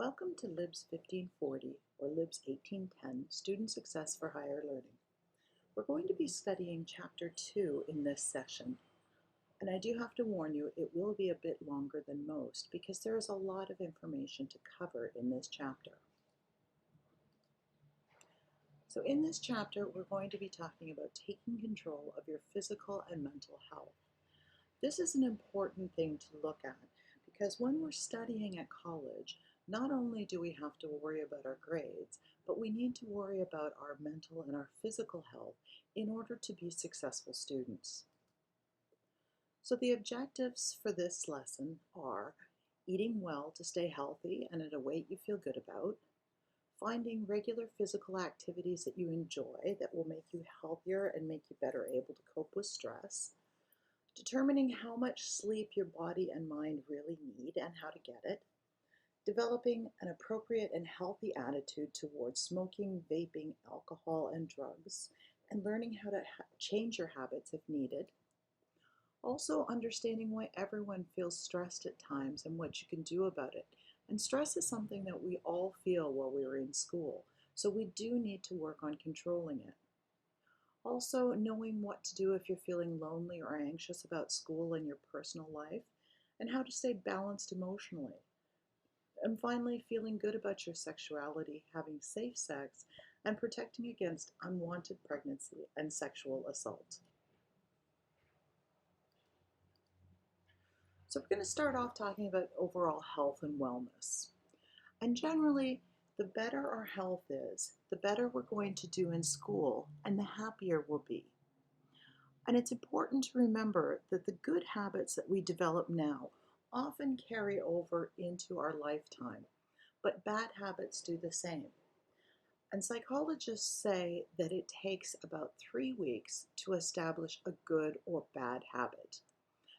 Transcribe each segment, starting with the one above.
Welcome to LIBS 1540 or LIBS 1810, Student Success for Higher Learning. We're going to be studying Chapter 2 in this session. And I do have to warn you, it will be a bit longer than most because there is a lot of information to cover in this chapter. So in this chapter, we're going to be talking about taking control of your physical and mental health. This is an important thing to look at because when we're studying at college, not only do we have to worry about our grades, but we need to worry about our mental and our physical health in order to be successful students. So the objectives for this lesson are eating well to stay healthy and at a weight you feel good about, finding regular physical activities that you enjoy that will make you healthier and make you better able to cope with stress, determining how much sleep your body and mind really need and how to get it, developing an appropriate and healthy attitude towards smoking, vaping, alcohol, and drugs, and learning how to change your habits if needed. Also understanding why everyone feels stressed at times and what you can do about it. And stress is something that we all feel while we were in school, so we do need to work on controlling it. Also knowing what to do if you're feeling lonely or anxious about school and your personal life, and how to stay balanced emotionally. And finally, feeling good about your sexuality, having safe sex, and protecting against unwanted pregnancy and sexual assault. So we're going to start off talking about overall health and wellness. And generally, the better our health is, the better we're going to do in school and the happier we'll be. And it's important to remember that the good habits that we develop now often carry over into our lifetime, but bad habits do the same. And psychologists say that it takes about 3 weeks to establish a good or bad habit.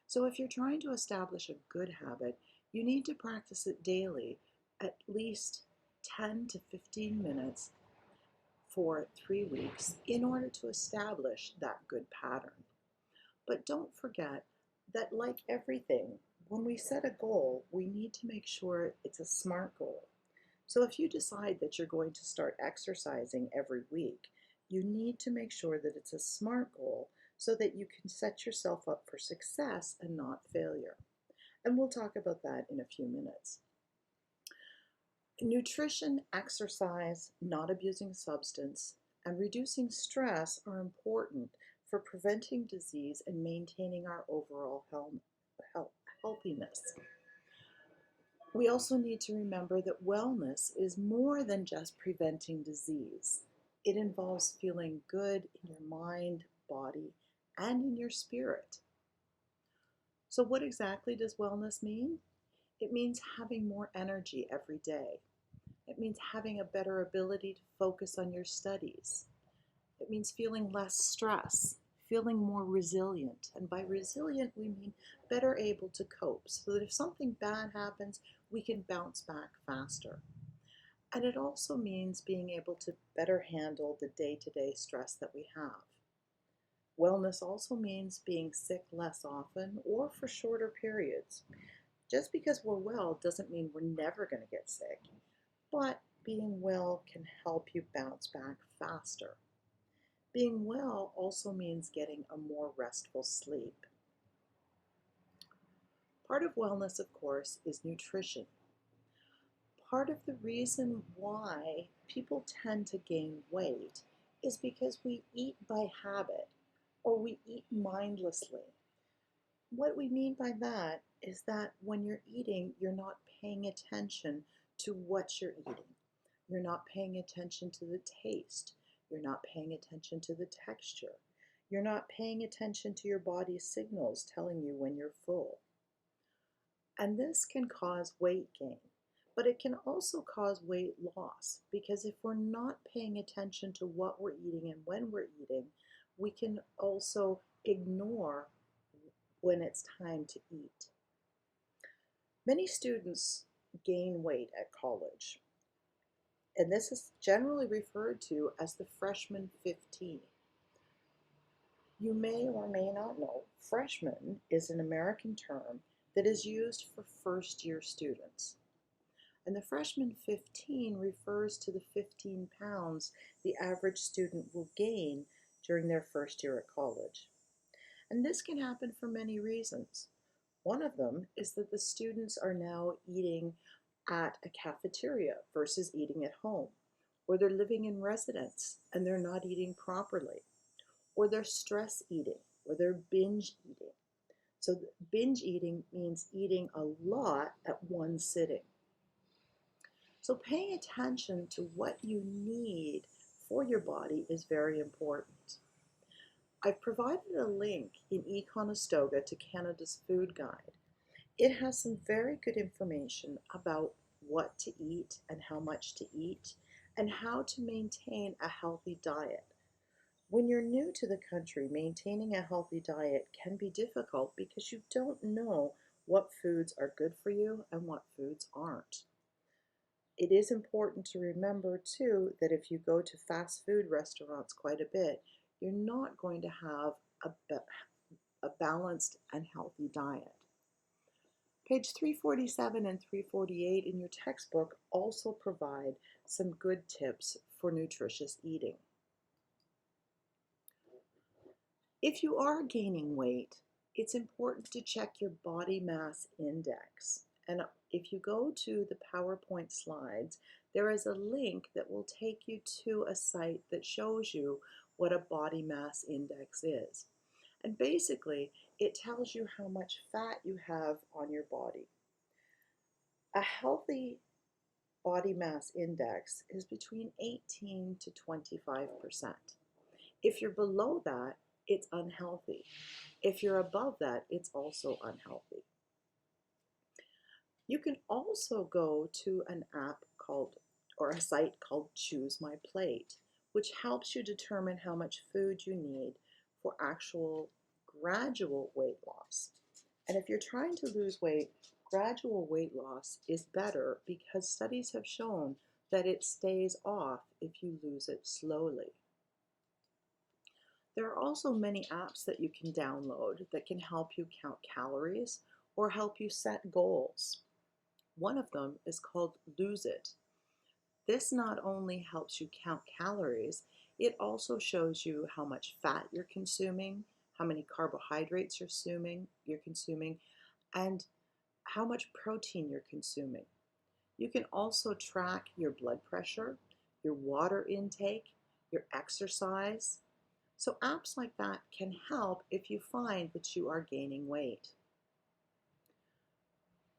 So if you're trying to establish a good habit, you need to practice it daily, at least 10 to 15 minutes for 3 weeks in order to establish that good pattern. But don't forget that, like everything, when we set a goal, we need to make sure it's a SMART goal. So if you decide that you're going to start exercising every week, you need to make sure that it's a SMART goal so that you can set yourself up for success and not failure. And we'll talk about that in a few minutes. Nutrition, exercise, not abusing substance, and reducing stress are important for preventing disease and maintaining our overall healthiness. We also need to remember that wellness is more than just preventing disease. It involves feeling good in your mind, body, and in your spirit. So what exactly does wellness mean? It means having more energy every day. It means having a better ability to focus on your studies. It means feeling less stress, feeling more resilient. And by resilient, we mean better able to cope so that if something bad happens, we can bounce back faster. And it also means being able to better handle the day-to-day stress that we have. Wellness also means being sick less often or for shorter periods. Just because we're well doesn't mean we're never going to get sick, but being well can help you bounce back faster. Being well also means getting a more restful sleep. Part of wellness, of course, is nutrition. Part of the reason why people tend to gain weight is because we eat by habit or we eat mindlessly. What we mean by that is that when you're eating, you're not paying attention to what you're eating. You're not paying attention to the taste. You're not paying attention to the texture. You're not paying attention to your body's signals telling you when you're full. And this can cause weight gain, but it can also cause weight loss because if we're not paying attention to what we're eating and when we're eating, we can also ignore when it's time to eat. Many students gain weight at college, and this is generally referred to as the freshman 15. You may or may not know, freshman is an American term that is used for first-year students. And the freshman 15 refers to the 15 pounds the average student will gain during their first year at college. And this can happen for many reasons. One of them is that the students are now eating at a cafeteria versus eating at home, or they're living in residence and they're not eating properly, or they're stress eating, or they're binge eating. So binge eating means eating a lot at one sitting. So paying attention to what you need for your body is very important. I've provided a link in eConestoga to Canada's Food Guide. It has some very good information about what to eat and how much to eat and how to maintain a healthy diet. When you're new to the country, maintaining a healthy diet can be difficult because you don't know what foods are good for you and what foods aren't. It is important to remember too that if you go to fast food restaurants quite a bit, you're not going to have a balanced and healthy diet. Page 347 and 348 in your textbook also provide some good tips for nutritious eating. If you are gaining weight, it's important to check your body mass index. And if you go to the PowerPoint slides, there is a link that will take you to a site that shows you what a body mass index is. And basically, it tells you how much fat you have on your body. A healthy body mass index is between 18 to 25%. If you're below that, it's unhealthy. If you're above that, it's also unhealthy. You can also go to an app called, or a site called Choose My Plate, which helps you determine how much food you need for actual gradual weight loss. And if you're trying to lose weight, gradual weight loss is better because studies have shown that it stays off if you lose it slowly. There are also many apps that you can download that can help you count calories or help you set goals. One of them is called Lose It. This not only helps you count calories, it also shows you how much fat you're consuming, how many carbohydrates you're consuming, and how much protein you're consuming. You can also track your blood pressure, your water intake, your exercise. So apps like that can help if you find that you are gaining weight.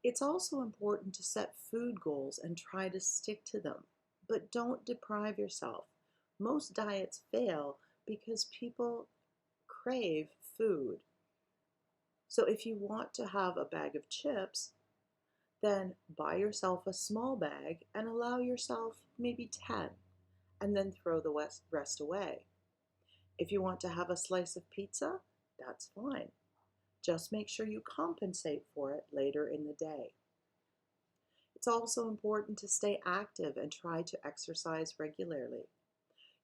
It's also important to set food goals and try to stick to them, but don't deprive yourself. Most diets fail because people crave food. So if you want to have a bag of chips, then buy yourself a small bag and allow yourself maybe 10, and then throw the rest away. If you want to have a slice of pizza, that's fine. Just make sure you compensate for it later in the day. It's also important to stay active and try to exercise regularly.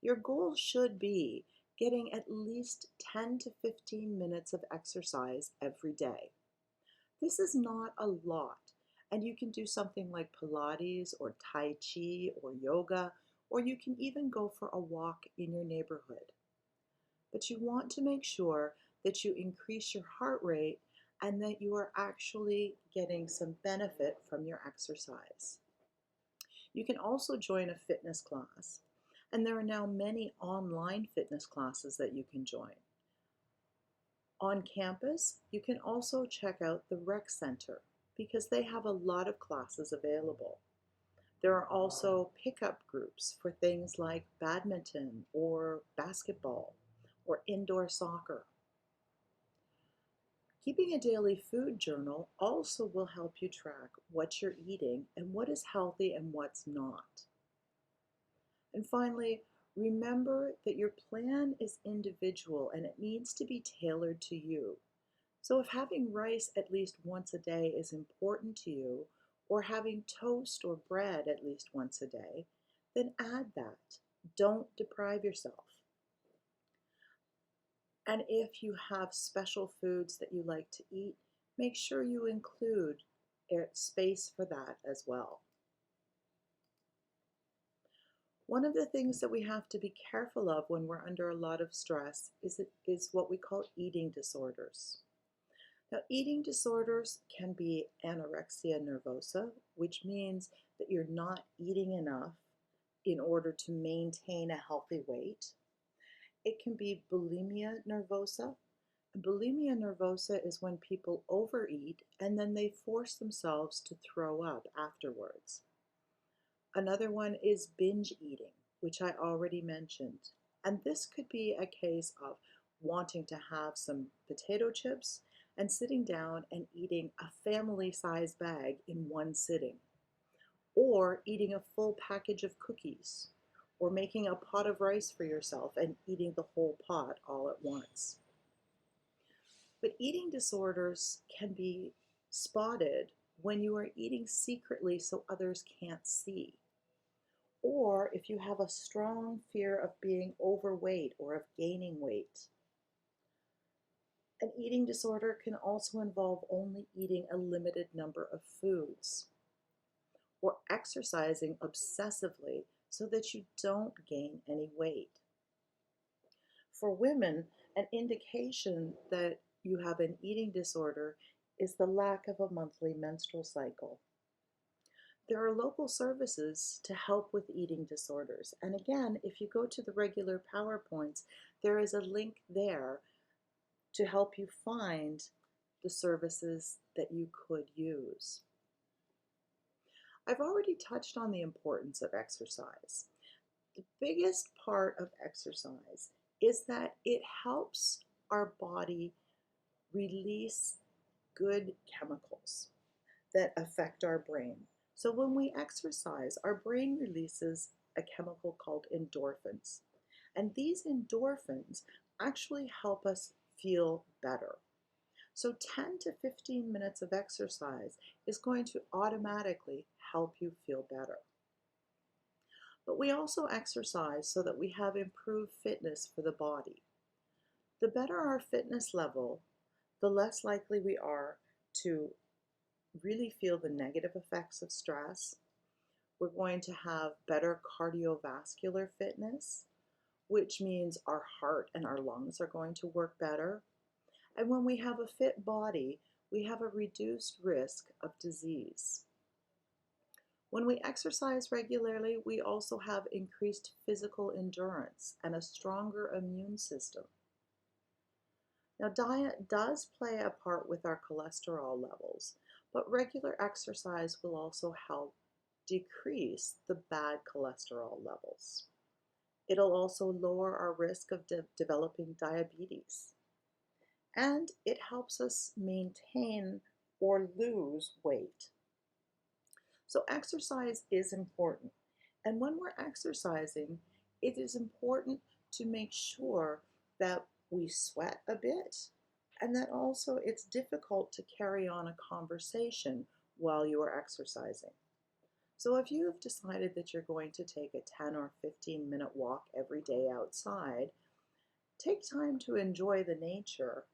Your goal should be getting at least 10 to 15 minutes of exercise every day. This is not a lot, and you can do something like Pilates or Tai Chi or yoga, or you can even go for a walk in your neighborhood. But you want to make sure that you increase your heart rate and that you are actually getting some benefit from your exercise. You can also join a fitness class, and there are now many online fitness classes that you can join. On campus, you can also check out the rec center because they have a lot of classes available. There are also pickup groups for things like badminton or basketball or indoor soccer. Keeping a daily food journal also will help you track what you're eating and what is healthy and what's not. And finally, remember that your plan is individual and it needs to be tailored to you. So if having rice at least once a day is important to you, or having toast or bread at least once a day, then add that. Don't deprive yourself. And if you have special foods that you like to eat, make sure you include space for that as well. One of the things that we have to be careful of when we're under a lot of stress is what we call eating disorders. Now, eating disorders can be anorexia nervosa, which means that you're not eating enough in order to maintain a healthy weight. It can be bulimia nervosa. Bulimia nervosa is when people overeat and then they force themselves to throw up afterwards. Another one is binge eating, which I already mentioned. And this could be a case of wanting to have some potato chips and sitting down and eating a family-size bag in one sitting, or eating a full package of cookies, or making a pot of rice for yourself and eating the whole pot all at once. But eating disorders can be spotted when you are eating secretly so others can't see, or if you have a strong fear of being overweight or of gaining weight. An eating disorder can also involve only eating a limited number of foods, or exercising obsessively so that you don't gain any weight. For women, an indication that you have an eating disorder is the lack of a monthly menstrual cycle. There are local services to help with eating disorders. And again, if you go to the regular PowerPoints, there is a link there to help you find the services that you could use. I've already touched on the importance of exercise. The biggest part of exercise is that it helps our body release good chemicals that affect our brain. So when we exercise, our brain releases a chemical called endorphins. And these endorphins actually help us feel better. So 10 to 15 minutes of exercise is going to automatically help you feel better. But we also exercise so that we have improved fitness for the body. The better our fitness level, the less likely we are to really feel the negative effects of stress. We're going to have better cardiovascular fitness, which means our heart and our lungs are going to work better. And when we have a fit body, we have a reduced risk of disease. When we exercise regularly, we also have increased physical endurance and a stronger immune system. Now, diet does play a part with our cholesterol levels, but regular exercise will also help decrease the bad cholesterol levels. It'll also lower our risk of developing diabetes. And it helps us maintain or lose weight. So exercise is important. And when we're exercising, it is important to make sure that we sweat a bit and that also it's difficult to carry on a conversation while you are exercising. So if you have decided that you're going to take a 10 or 15-minute walk every day outside, take time to enjoy the nature,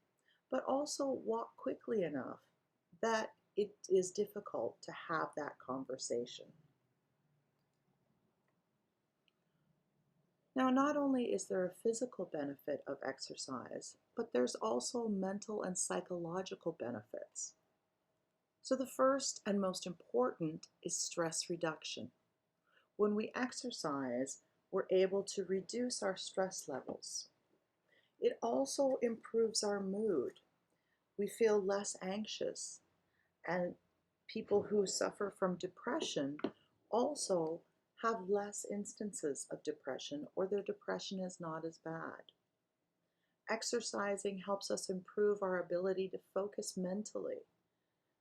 but also walk quickly enough that it is difficult to have that conversation. Now, not only is there a physical benefit of exercise, but there's also mental and psychological benefits. So the first and most important is stress reduction. When we exercise, we're able to reduce our stress levels. It also improves our mood. We feel less anxious, and people who suffer from depression also have less instances of depression, or their depression is not as bad. Exercising helps us improve our ability to focus mentally.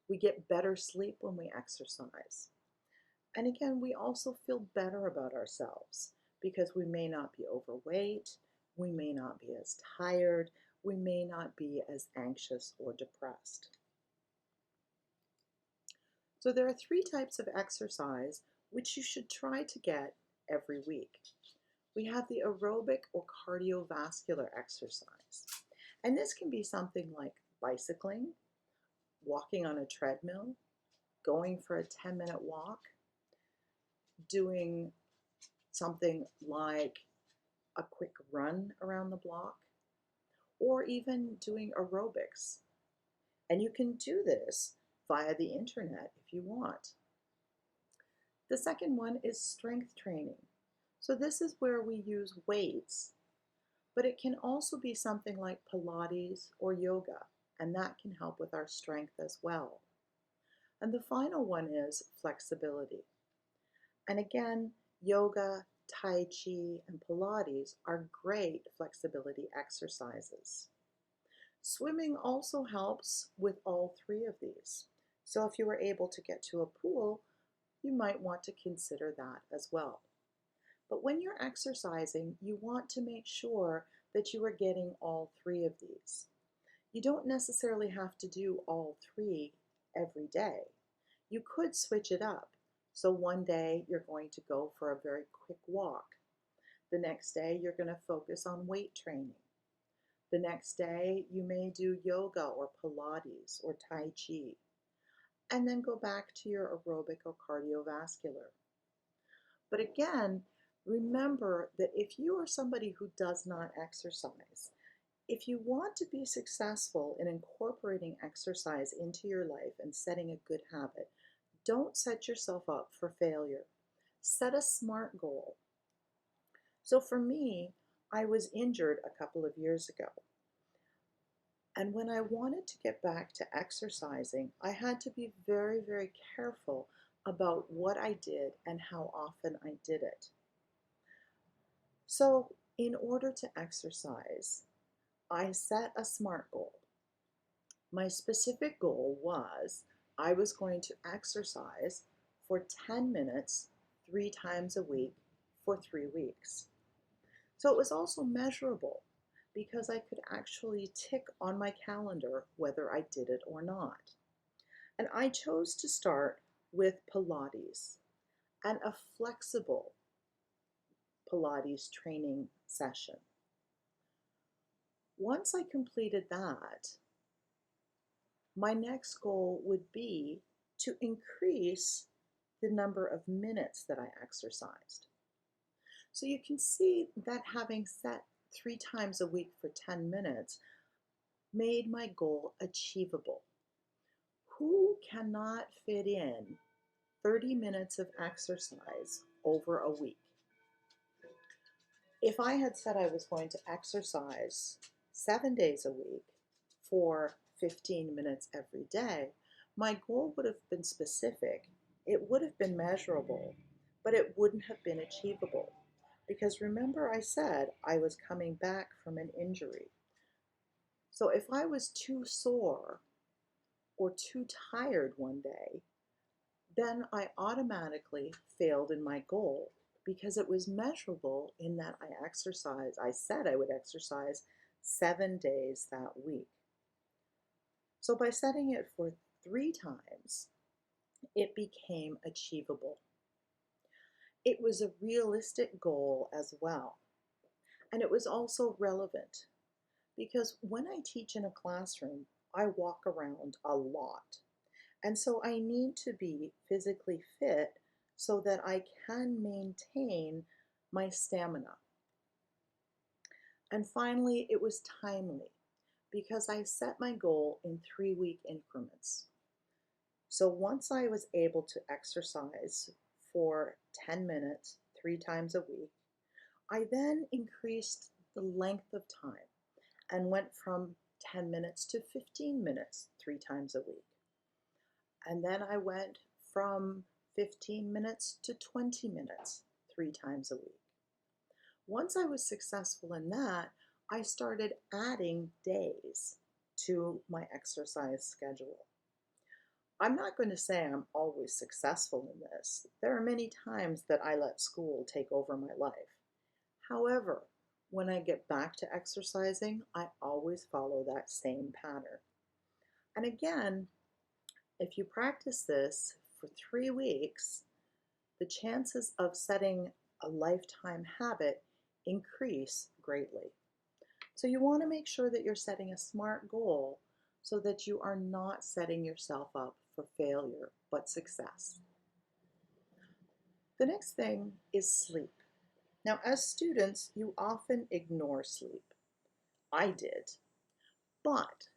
We get better sleep when we exercise. And again, we also feel better about ourselves because we may not be overweight, we may not be as tired, we may not be as anxious or depressed. So there are 3 types of exercise which you should try to get every week. We have the aerobic or cardiovascular exercise. And this can be something like bicycling, walking on a treadmill, going for a 10-minute walk, doing something like a quick run around the block, or even doing aerobics. And you can do this via the internet if you want. The second one is strength training. So this is where we use weights, but it can also be something like Pilates or yoga, and that can help with our strength as well. And the final one is flexibility. And again, yoga, Tai Chi, and Pilates are great flexibility exercises. Swimming also helps with all three of these. So if you were able to get to a pool, you might want to consider that as well. But when you're exercising, you want to make sure that you are getting all three of these. You don't necessarily have to do all three every day. You could switch it up. So one day you're going to go for a very quick walk. The next day you're going to focus on weight training. The next day you may do yoga or Pilates or Tai Chi, and then go back to your aerobic or cardiovascular. But again, remember that if you are somebody who does not exercise, if you want to be successful in incorporating exercise into your life and setting a good habit, don't set yourself up for failure. Set a SMART goal. So for me, I was injured a couple of years ago. And when I wanted to get back to exercising, I had to be very, very careful about what I did and how often I did it. So in order to exercise, I set a SMART goal. My specific goal was I was going to exercise for 10 minutes 3 times a week for 3 weeks. So it was also measurable because I could actually tick on my calendar whether I did it or not. And I chose to start with Pilates and a flexible Pilates training session. Once I completed that, my next goal would be to increase the number of minutes that I exercised. So you can see that having set 3 times a week for 10 minutes made my goal achievable. Who cannot fit in 30 minutes of exercise over a week? If I had said I was going to exercise 7 days a week for 15 minutes every day, my goal would have been specific. It would have been measurable, but it wouldn't have been achievable. Because remember I said I was coming back from an injury. So if I was too sore or too tired one day, then I automatically failed in my goal because it was measurable in that I said I would exercise 7 days that week. So by setting it for 3 times, it became achievable. It was a realistic goal as well. And it was also relevant because when I teach in a classroom, I walk around a lot. And so I need to be physically fit so that I can maintain my stamina. And finally, it was timely because I set my goal in 3-week increments. So once I was able to exercise for 10 minutes 3 times a week, I then increased the length of time and went from 10 minutes to 15 minutes 3 times a week. And then I went from 15 minutes to 20 minutes 3 times a week. Once I was successful in that, I started adding days to my exercise schedule. I'm not going to say I'm always successful in this. There are many times that I let school take over my life. However, when I get back to exercising, I always follow that same pattern. And again, if you practice this for 3 weeks, the chances of setting a lifetime habit increase greatly. So you want to make sure that you're setting a SMART goal so that you are not setting yourself up for failure, but success. The next thing is sleep. Now, as students, you often ignore sleep. I did. But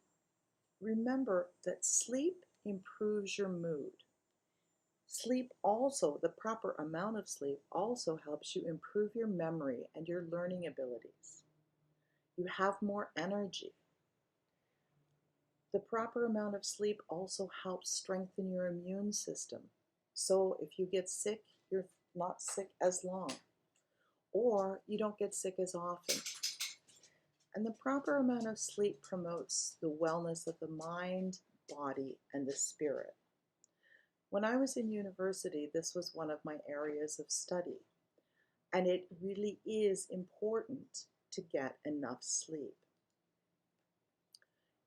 remember that sleep improves your mood. Sleep also, the proper amount of sleep, also helps you improve your memory and your learning abilities. You have more energy. The proper amount of sleep also helps strengthen your immune system. So if you get sick, you're not sick as long, or you don't get sick as often. And the proper amount of sleep promotes the wellness of the mind, body, and the spirit. When I was in university, this was one of my areas of study, and it really is important to get enough sleep.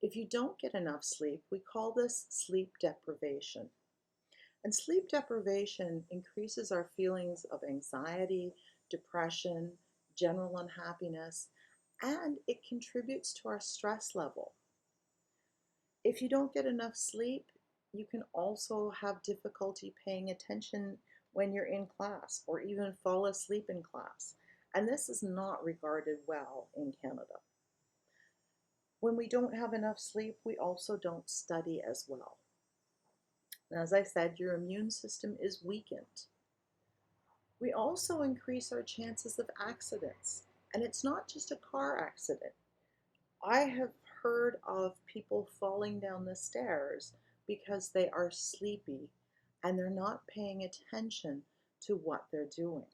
If you don't get enough sleep, we call this sleep deprivation. And sleep deprivation increases our feelings of anxiety, depression, general unhappiness, and it contributes to our stress level. If you don't get enough sleep, you can also have difficulty paying attention when you're in class or even fall asleep in class. And this is not regarded well in Canada. When we don't have enough sleep, we also don't study as well. And as I said, your immune system is weakened. We also increase our chances of accidents. And it's not just a car accident. I have heard of people falling down the stairs because they are sleepy and they're not paying attention to what they're doing.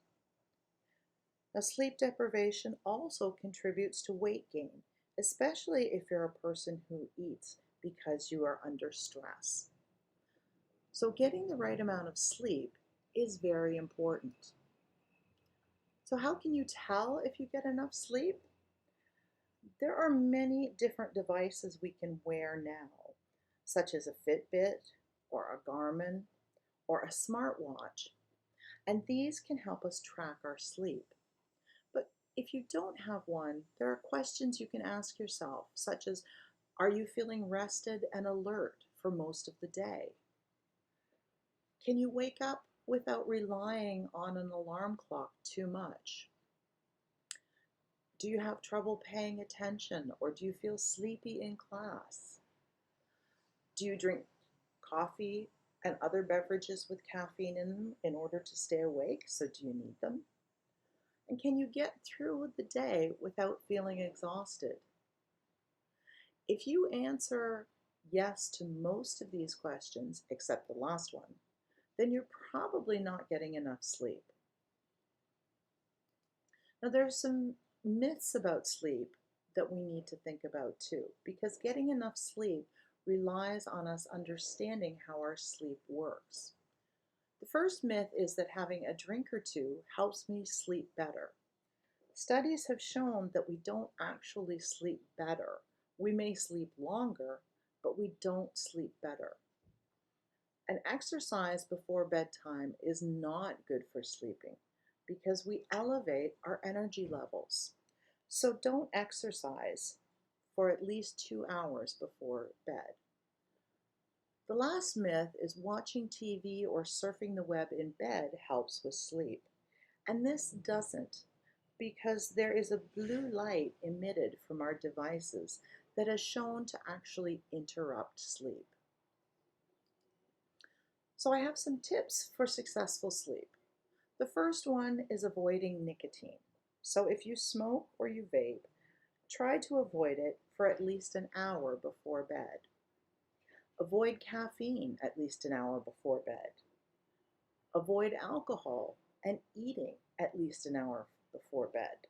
Now, sleep deprivation also contributes to weight gain, especially if you're a person who eats because you are under stress. So getting the right amount of sleep is very important. So how can you tell if you get enough sleep? There are many different devices we can wear now, such as a Fitbit or a Garmin or a smartwatch, and these can help us track our sleep. But if you don't have one, there are questions you can ask yourself, such as, are you feeling rested and alert for most of the day? Can you wake up without relying on an alarm clock too much? Do you have trouble paying attention, or do you feel sleepy in class? Do you drink coffee and other beverages with caffeine in them in order to stay awake? So do you need them? And can you get through the day without feeling exhausted? If you answer yes to most of these questions, except the last one, then you're probably not getting enough sleep. Now, there are some myths about sleep that we need to think about too, because getting enough sleep relies on us understanding how our sleep works. The first myth is that having a drink or two helps me sleep better. Studies have shown that we don't actually sleep better. We may sleep longer, but we don't sleep better. And exercise before bedtime is not good for sleeping because we elevate our energy levels. So don't exercise for at least 2 hours before bed. The last myth is watching TV or surfing the web in bed helps with sleep. And this doesn't, because there is a blue light emitted from our devices that is shown to actually interrupt sleep. So I have some tips for successful sleep. The first one is avoiding nicotine. So if you smoke or you vape, try to avoid it for at least an hour before bed. Avoid caffeine at least an hour before bed. Avoid alcohol and eating at least an hour before bed.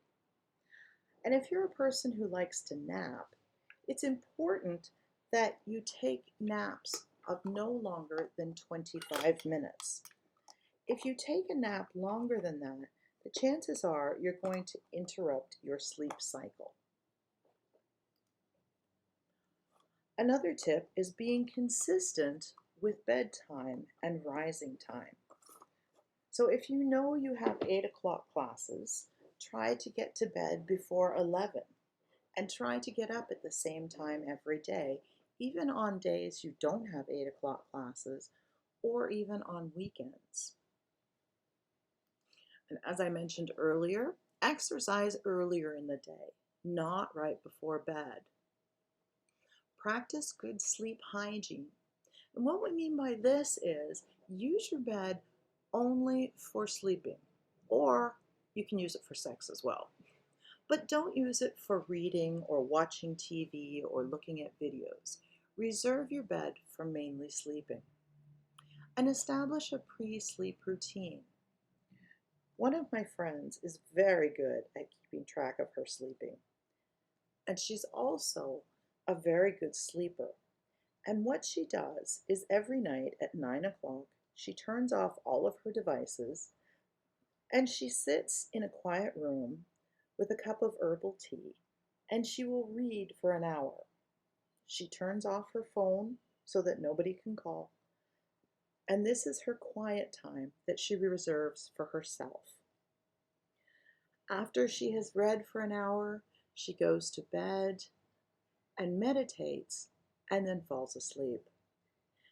And if you're a person who likes to nap, it's important that you take naps of no longer than 25 minutes. If you take a nap longer than that, the chances are you're going to interrupt your sleep cycle. Another tip is being consistent with bedtime and rising time. So if you know you have 8 o'clock classes, try to get to bed before 11 and try to get up at the same time every day, even on days you don't have 8 o'clock classes or even on weekends. And as I mentioned earlier, Exercise earlier in the day, not right before bed. Practice good sleep hygiene. And what we mean by this is use your bed only for sleeping, or you can use it for sex as well. But don't use it for reading or watching TV or looking at videos. Reserve your bed for mainly sleeping. And establish a pre-sleep routine. One of my friends is very good at keeping track of her sleeping, and she's also a very good sleeper. And what she does is every night at 9 o'clock, she turns off all of her devices and she sits in a quiet room with a cup of herbal tea and she will read for an hour. She turns off her phone so that nobody can call. And this is her quiet time that she reserves for herself. After she has read for an hour, she goes to bed and meditates and then falls asleep.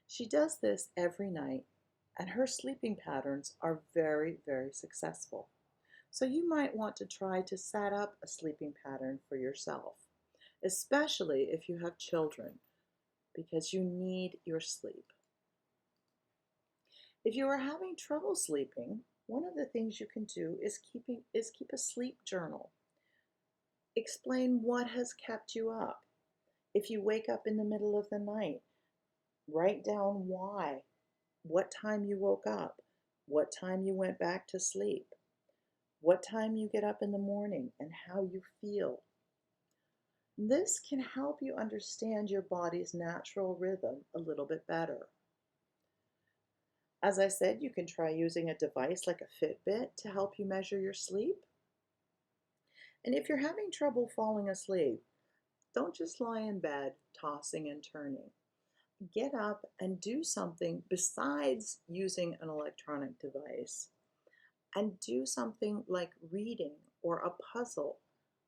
She does this every night, and her sleeping patterns are very, very successful. So you might want to try to set up a sleeping pattern for yourself, especially if you have children, because you need your sleep. If you are having trouble sleeping, one of the things you can do is keep a sleep journal. Explain what has kept you up. If you wake up in the middle of the night, write down why, what time you woke up, what time you went back to sleep, what time you get up in the morning, and how you feel. This can help you understand your body's natural rhythm a little bit better. As I said, you can try using a device like a Fitbit to help you measure your sleep. And if you're having trouble falling asleep, don't just lie in bed tossing and turning. Get up and do something besides using an electronic device, and do something like reading or a puzzle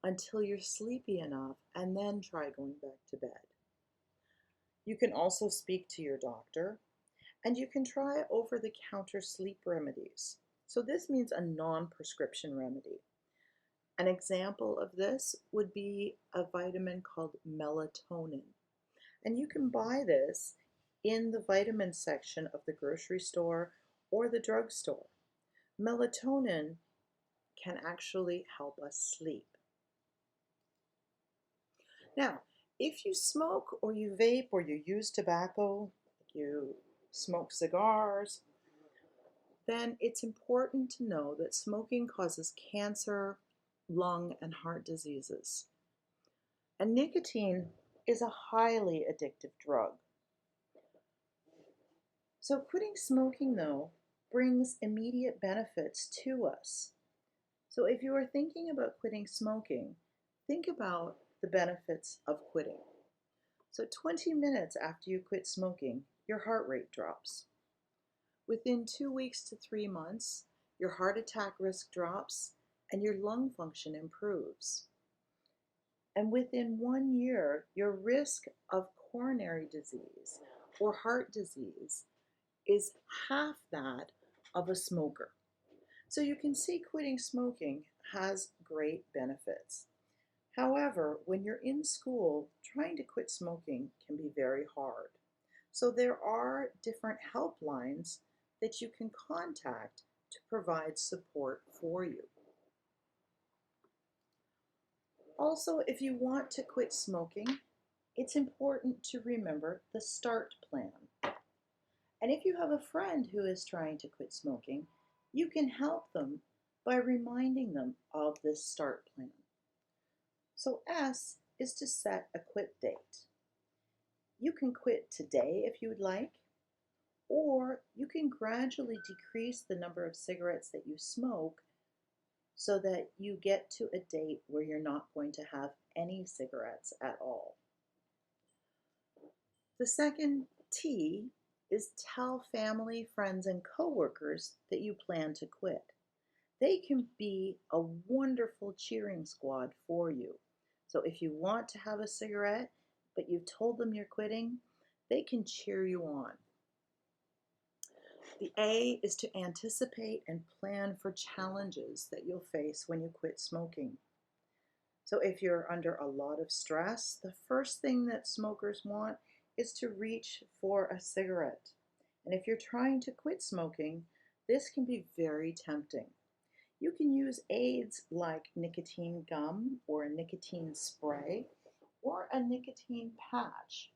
until you're sleepy enough, and then try going back to bed. You can also speak to your doctor, and you can try over-the-counter sleep remedies. So this means a non-prescription remedy. An example of this would be a vitamin called melatonin. And you can buy this in the vitamin section of the grocery store or the drugstore. Melatonin can actually help us sleep. Now, if you smoke or you vape or you use tobacco, you smoke cigars, then it's important to know that smoking causes cancer, lung, and heart diseases. And nicotine is a highly addictive drug. So quitting smoking, though, brings immediate benefits to us. So if you are thinking about quitting smoking, think about the benefits of quitting. So 20 minutes after you quit smoking, your heart rate drops. Within 2 weeks to 3 months, your heart attack risk drops and your lung function improves. And within 1 year, your risk of coronary disease or heart disease is half that of a smoker. So you can see quitting smoking has great benefits. However, when you're in school, trying to quit smoking can be very hard. So there are different helplines that you can contact to provide support for you. Also, if you want to quit smoking, it's important to remember the START plan. And if you have a friend who is trying to quit smoking, you can help them by reminding them of this START plan. So S is to set a quit date. You can quit today if you would like, or you can gradually decrease the number of cigarettes that you smoke so that you get to a date where you're not going to have any cigarettes at all. The second T is tell family, friends, and coworkers that you plan to quit. They can be a wonderful cheering squad for you. So if you want to have a cigarette, but you've told them you're quitting, they can cheer you on. The A is to anticipate and plan for challenges that you'll face when you quit smoking. So if you're under a lot of stress, the first thing that smokers want is to reach for a cigarette. And if you're trying to quit smoking, this can be very tempting. You can use aids like nicotine gum or a nicotine spray or a nicotine patch.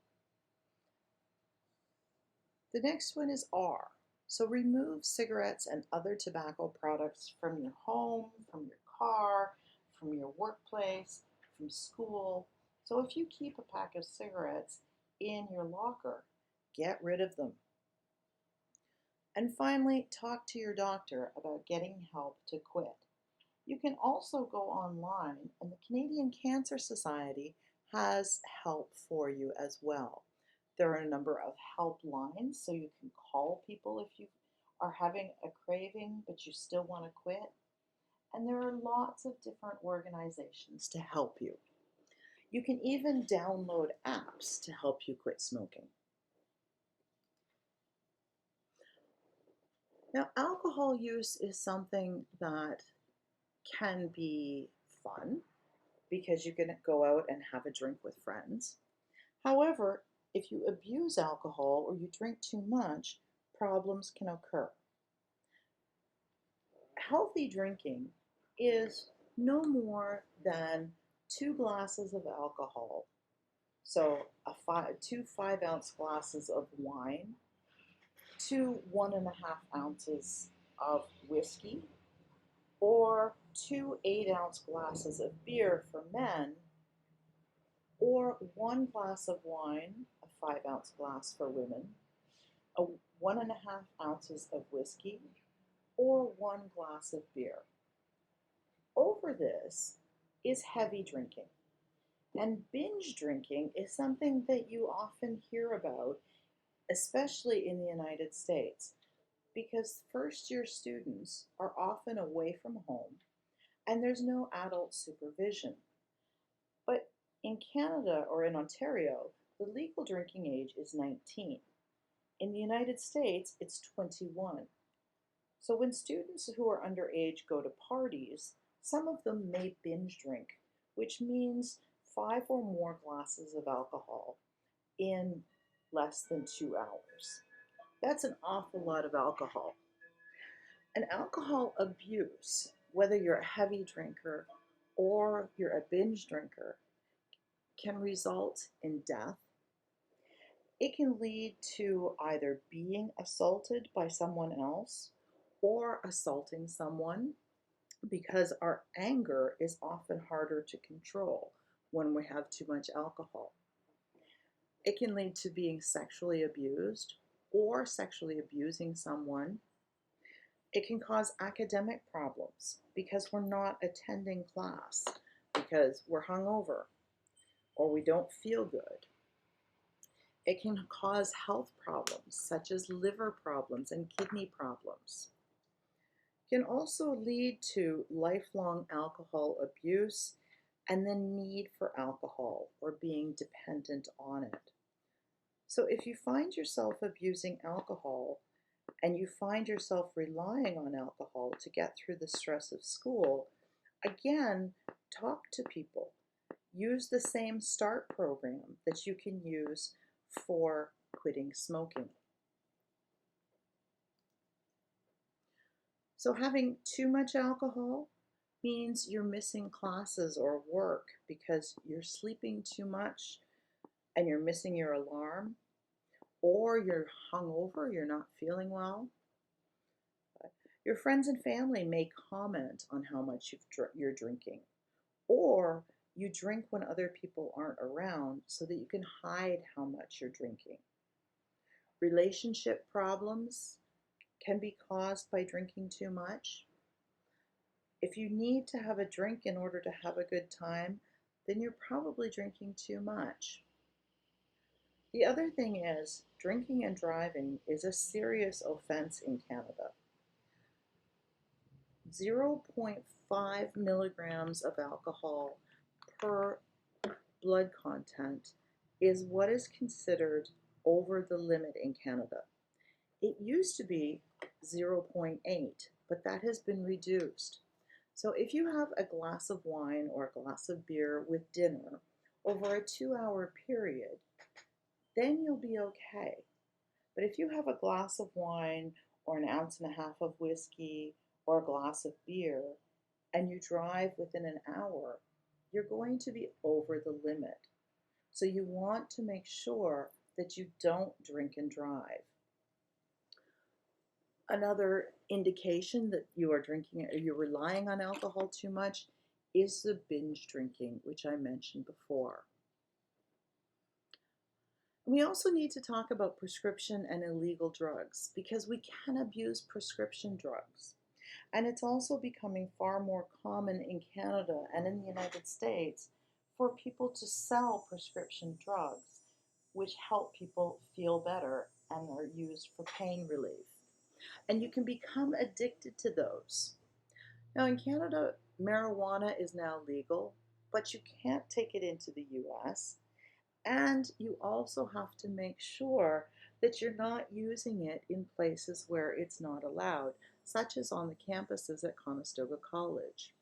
The next one is R. So remove cigarettes and other tobacco products from your home, from your car, from your workplace, from school. So if you keep a pack of cigarettes in your locker, get rid of them. And finally, talk to your doctor about getting help to quit. You can also go online, and the Canadian Cancer Society has help for you as well. There are a number of helplines, so you can call people if you are having a craving but you still want to quit. And there are lots of different organizations to help you. You can even download apps to help you quit smoking. Now, alcohol use is something that can be fun because you can go out and have a drink with friends. However, if you abuse alcohol or you drink too much, problems can occur. Healthy drinking is no more than 2 glasses of alcohol. So two 5-ounce glasses of wine, 2 1.5 ounces of whiskey, or 2 8-ounce glasses of beer for men, or 1 glass of wine, a 5-ounce glass for women, 1.5 ounces of whiskey, or 1 glass of beer. Over this is heavy drinking. And binge drinking is something that you often hear about, especially in the United States, because first-year students are often away from home and there's no adult supervision. But in Canada or in Ontario, the legal drinking age is 19. In the United States, it's 21. So when students who are underage go to parties, some of them may binge drink, which means 5 or more glasses of alcohol in less than 2 hours. That's an awful lot of alcohol. And alcohol abuse, whether you're a heavy drinker or you're a binge drinker, can result in death. It can lead to either being assaulted by someone else or assaulting someone, because our anger is often harder to control when we have too much alcohol. It can lead to being sexually abused or sexually abusing someone. It can cause academic problems because we're not attending class because we're hungover or we don't feel good. It can cause health problems such as liver problems and kidney problems. It can also lead to lifelong alcohol abuse and the need for alcohol or being dependent on it. So if you find yourself abusing alcohol and you find yourself relying on alcohol to get through the stress of school, again, talk to people. Use the same START program that you can use for quitting smoking. So having too much alcohol means you're missing classes or work because you're sleeping too much and you're missing your alarm, or you're hungover, you're not feeling well. Your friends and family may comment on how much you're drinking, or you drink when other people aren't around so that you can hide how much you're drinking. Relationship problems can be caused by drinking too much. If you need to have a drink in order to have a good time, then you're probably drinking too much. The other thing is, drinking and driving is a serious offense in Canada. 0.5 milligrams of alcohol per blood content is what is considered over the limit in Canada. It used to be 0.8, but that has been reduced. So if you have a glass of wine or a glass of beer with dinner over a 2-hour period, then you'll be okay. But if you have a glass of wine or an ounce and a half of whiskey or a glass of beer and you drive within an hour, you're going to be over the limit. So you want to make sure that you don't drink and drive. Another indication that you are drinking or you're relying on alcohol too much is the binge drinking, which I mentioned before. We also need to talk about prescription and illegal drugs because we can abuse prescription drugs. And it's also becoming far more common in Canada and in the United States for people to sell prescription drugs, which help people feel better and are used for pain relief. And you can become addicted to those. Now, in Canada, marijuana is now legal, but you can't take it into the US. And you also have to make sure that you're not using it in places where it's not allowed, such as on the campuses at Conestoga College.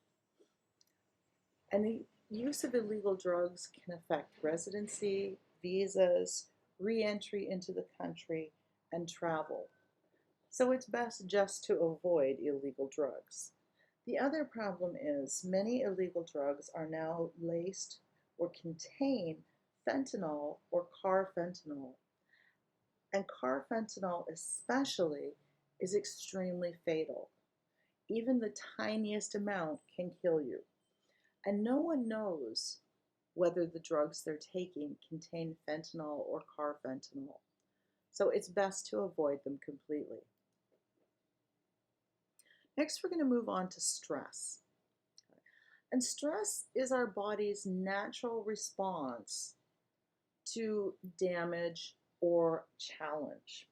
And the use of illegal drugs can affect residency, visas, re-entry into the country, and travel. So it's best just to avoid illegal drugs. The other problem is many illegal drugs are now laced or contain fentanyl or carfentanil. And carfentanil especially is extremely fatal. Even the tiniest amount can kill you. And no one knows whether the drugs they're taking contain fentanyl or carfentanil. So it's best to avoid them completely. Next, we're going to move on to stress. And stress is our body's natural response to damage or challenge.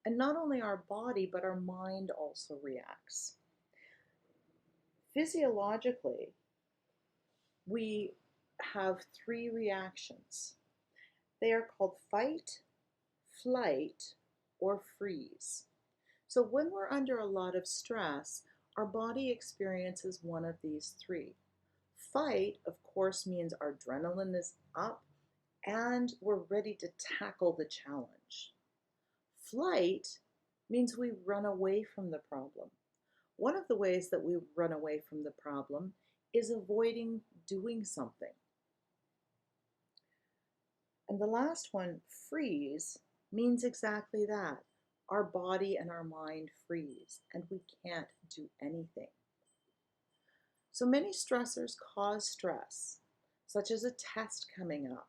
And not only our body, but our mind also reacts. Physiologically, we have 3 reactions. They are called fight, flight, or freeze. So when we're under a lot of stress, our body experiences one of these 3. Fight, of course, means our adrenaline is up and we're ready to tackle the challenge. Flight means we run away from the problem. One of the ways that we run away from the problem is avoiding doing something. And the last one, freeze, means exactly that. Our body and our mind freeze, and we can't do anything. So many stressors cause stress, such as a test coming up.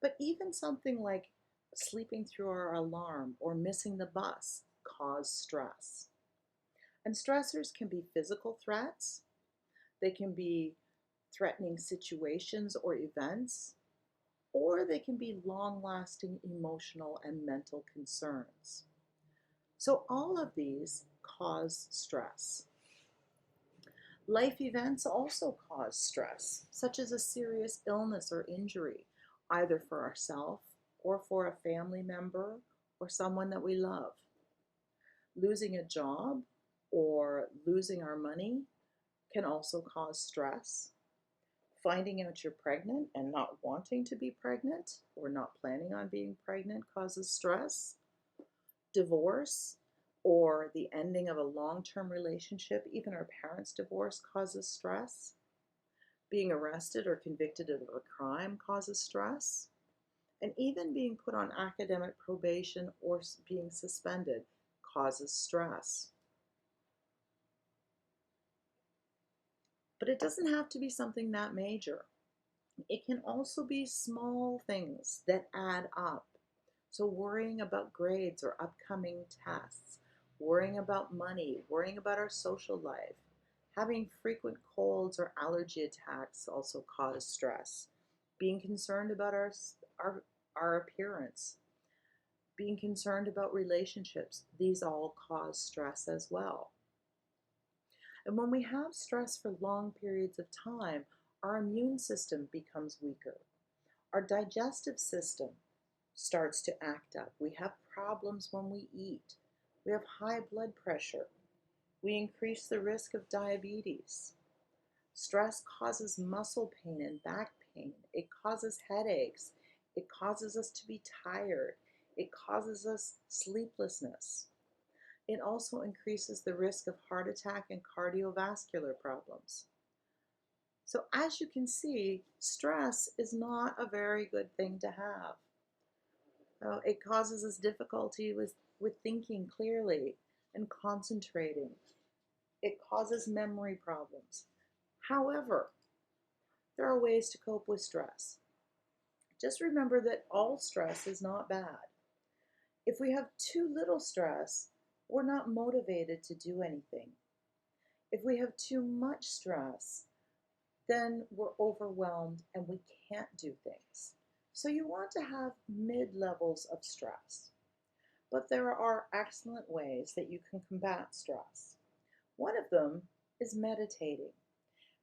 But even something like sleeping through our alarm or missing the bus cause stress. And stressors can be physical threats, they can be threatening situations or events, or they can be long-lasting emotional and mental concerns. So all of these cause stress. Life events also cause stress, such as a serious illness or injury, either for ourselves or for a family member or someone that we love. Losing a job or losing our money can also cause stress. Finding out you're pregnant and not wanting to be pregnant or not planning on being pregnant causes stress. Divorce or the ending of a long-term relationship, even our parents' divorce, causes stress. Being arrested or convicted of a crime causes stress. And even being put on academic probation or being suspended causes stress. But it doesn't have to be something that major. It can also be small things that add up. So worrying about grades or upcoming tests, worrying about money, worrying about our social life, having frequent colds or allergy attacks also cause stress. Being concerned about our appearance, being concerned about relationships, these all cause stress as well. And when we have stress for long periods of time, our immune system becomes weaker. Our digestive system starts to act up. We have problems when we eat. We have high blood pressure. We increase the risk of diabetes. Stress causes muscle pain and back pain. It causes headaches. It causes us to be tired. It causes us sleeplessness. It also increases the risk of heart attack and cardiovascular problems. So as you can see, stress is not a very good thing to have. It causes us difficulty with thinking clearly and concentrating. It causes memory problems. However, there are ways to cope with stress. Just remember that all stress is not bad. If we have too little stress, we're not motivated to do anything. If we have too much stress, then we're overwhelmed and we can't do things. So you want to have mid-levels of stress. But there are excellent ways that you can combat stress. One of them is meditating.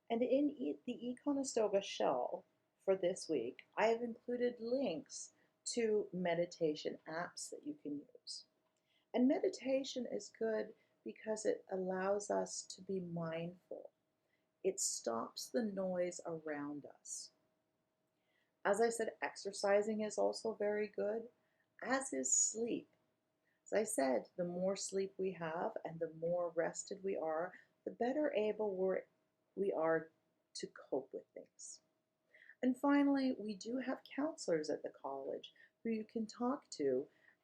And in the eConestoga shell for this week, I have included links to meditation apps that you can use. And meditation is good because it allows us to be mindful. It stops the noise around us. As I said, exercising is also very good, as is sleep. As I said, the more sleep we have and the more rested we are, the better able we are to cope with things. And finally, we do have counselors at the college who you can talk to,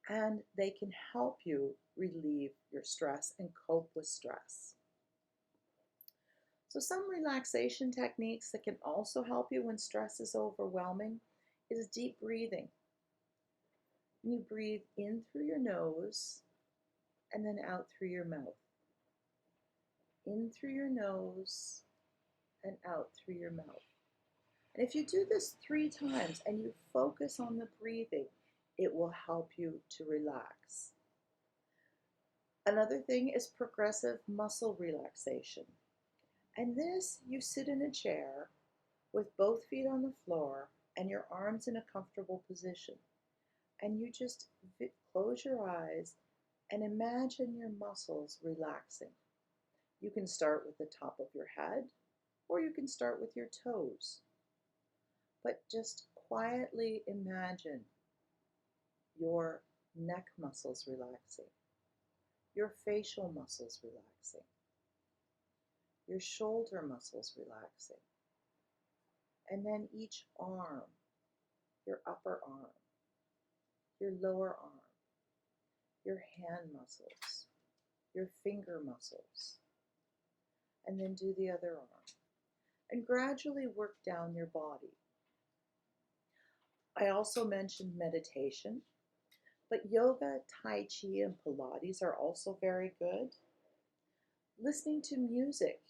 and they can help you relieve your stress and cope with stress. So some relaxation techniques that can also help you when stress is overwhelming is deep breathing. You breathe in through your nose and then out through your mouth. In through your nose and out through your mouth. And if you do this 3 times and you focus on the breathing, it will help you to relax. Another thing is progressive muscle relaxation. And this, you sit in a chair with both feet on the floor and your arms in a comfortable position. And you just close your eyes and imagine your muscles relaxing. You can start with the top of your head, or you can start with your toes. But just quietly imagine your neck muscles relaxing, your facial muscles relaxing, your shoulder muscles relaxing, and then each arm, your upper arm, your lower arm, your hand muscles, your finger muscles, and then do the other arm. And gradually work down your body. I also mentioned meditation, but yoga, Tai Chi, and Pilates are also very good. Listening to music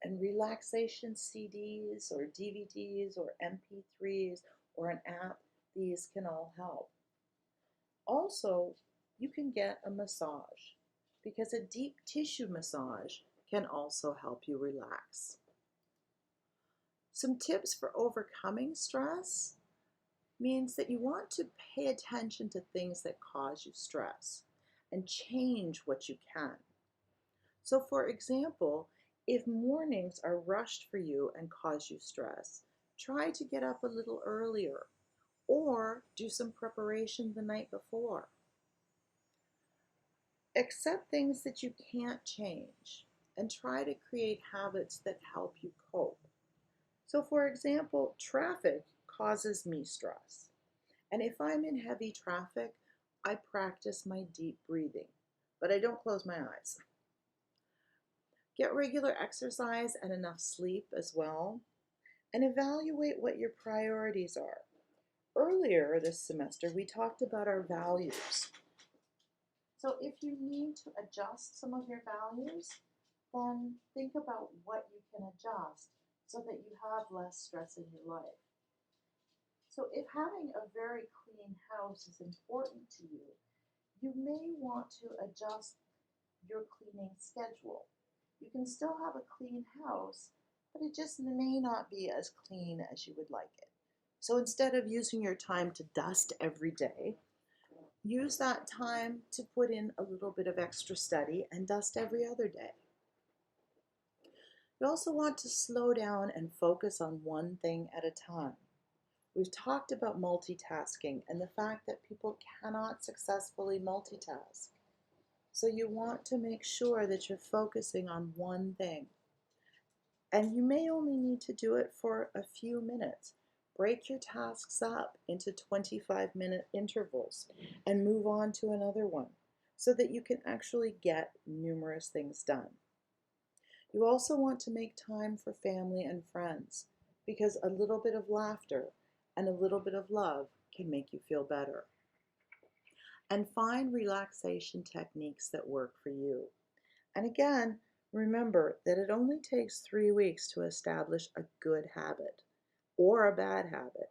and relaxation CDs or DVDs or MP3s or an app, these can all help. Also, you can get a massage because a deep tissue massage can also help you relax. Some tips for overcoming stress means that you want to pay attention to things that cause you stress and change what you can. So for example, if mornings are rushed for you and cause you stress, try to get up a little earlier or do some preparation the night before. Accept things that you can't change and try to create habits that help you cope. So for example, traffic causes me stress. And if I'm in heavy traffic, I practice my deep breathing, but I don't close my eyes. Get regular exercise and enough sleep as well, and evaluate what your priorities are. Earlier this semester, we talked about our values. So if you need to adjust some of your values, then think about what you can adjust so that you have less stress in your life. So if having a very clean house is important to you, you may want to adjust your cleaning schedule. You can still have a clean house, but it just may not be as clean as you would like it. So instead of using your time to dust every day, use that time to put in a little bit of extra study and dust every other day. You also want to slow down and focus on one thing at a time. We've talked about multitasking and the fact that people cannot successfully multitask. So you want to make sure that you're focusing on one thing. And you may only need to do it for a few minutes. Break your tasks up into 25-minute intervals and move on to another one so that you can actually get numerous things done. You also want to make time for family and friends because a little bit of laughter and a little bit of love can make you feel better. And find relaxation techniques that work for you. And again, remember that it only takes 3 weeks to establish a good habit or a bad habit.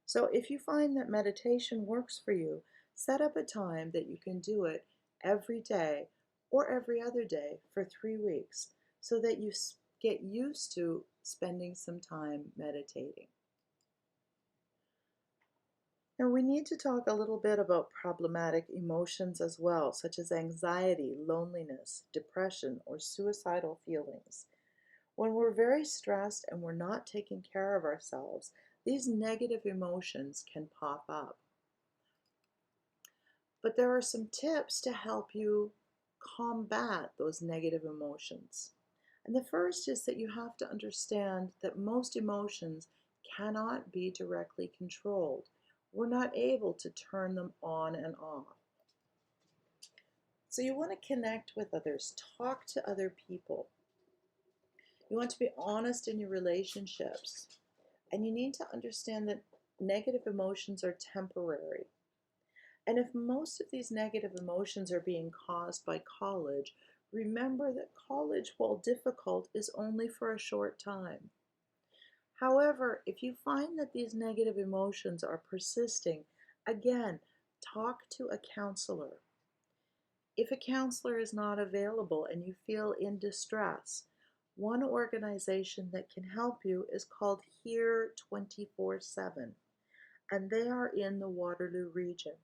So if you find that meditation works for you, set up a time that you can do it every day or every other day for 3 weeks so that you get used to spending some time meditating. Now, we need to talk a little bit about problematic emotions as well, such as anxiety, loneliness, depression, or suicidal feelings. When we're very stressed and we're not taking care of ourselves, these negative emotions can pop up. But there are some tips to help you combat those negative emotions. And the first is that you have to understand that most emotions cannot be directly controlled. We're not able to turn them on and off. So you want to connect with others, talk to other people. You want to be honest in your relationships. And you need to understand that negative emotions are temporary. And if most of these negative emotions are being caused by college, remember that college, while difficult, is only for a short time. However, if you find that these negative emotions are persisting, again, talk to a counselor. If a counselor is not available and you feel in distress, one organization that can help you is called Here 24/7, and they are in the Waterloo region.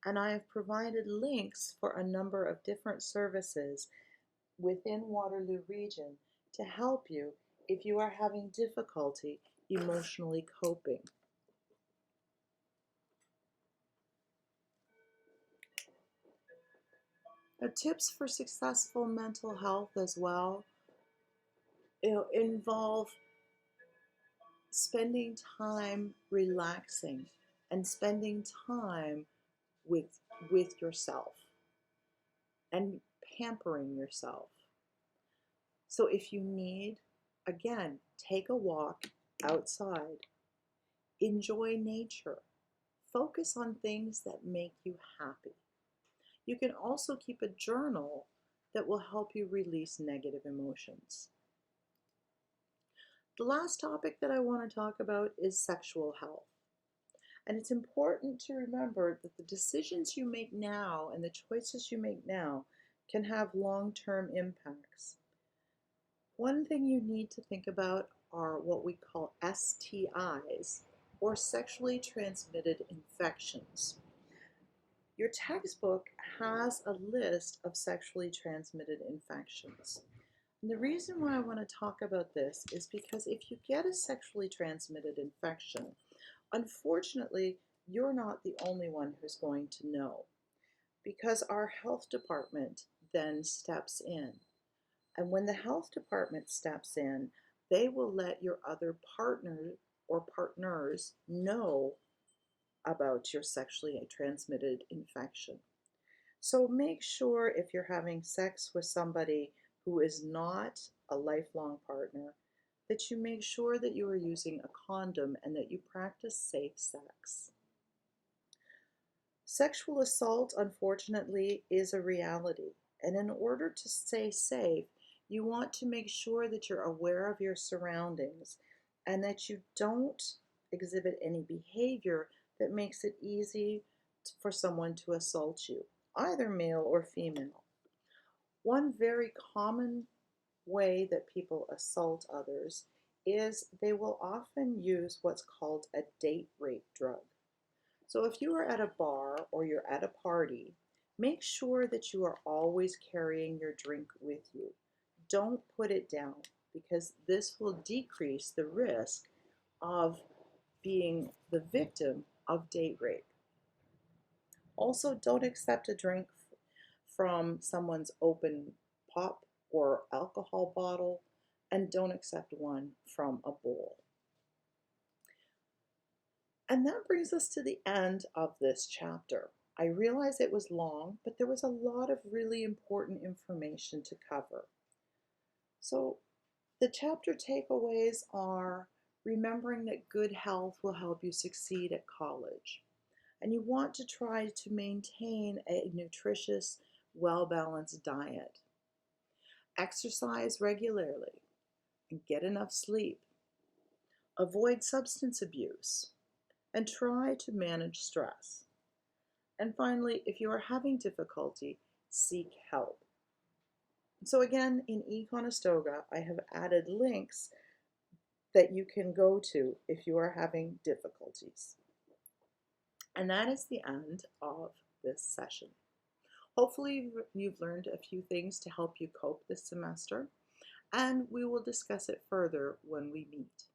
And I have provided links for a number of different services within Waterloo region to help you if you are having difficulty emotionally coping. Now, tips for successful mental health as well involve spending time relaxing and spending time with yourself and pampering yourself. So if you need, again, take a walk outside, enjoy nature, focus on things that make you happy. You can also keep a journal that will help you release negative emotions. The last topic that I want to talk about is sexual health. And it's important to remember that the decisions you make now and the choices you make now can have long-term impacts. One thing you need to think about are what we call STIs, or sexually transmitted infections. Your textbook has a list of sexually transmitted infections. And the reason why I want to talk about this is because if you get a sexually transmitted infection, unfortunately, you're not the only one who's going to know, because our health department then steps in. And when the health department steps in, they will let your other partner or partners know about your sexually transmitted infection. So make sure if you're having sex with somebody who is not a lifelong partner, that you make sure that you are using a condom and that you practice safe sex. Sexual assault, unfortunately, is a reality. And in order to stay safe, you want to make sure that you're aware of your surroundings and that you don't exhibit any behavior that makes it easy for someone to assault you, either male or female. One very common way that people assault others is they will often use what's called a date rape drug. So if you are at a bar or you're at a party, make sure that you are always carrying your drink with you. Don't put it down because this will decrease the risk of being the victim of date rape. Also, don't accept a drink from someone's open pop or alcohol bottle, and don't accept one from a bowl. And that brings us to the end of this chapter. I realize it was long, but there was a lot of really important information to cover. So the chapter takeaways are remembering that good health will help you succeed at college. And you want to try to maintain a nutritious, well-balanced diet. Exercise regularly and get enough sleep. Avoid substance abuse and try to manage stress. And finally, if you are having difficulty, seek help. So again, in eConestoga, I have added links that you can go to if you are having difficulties. And that is the end of this session. Hopefully you've learned a few things to help you cope this semester, and we will discuss it further when we meet.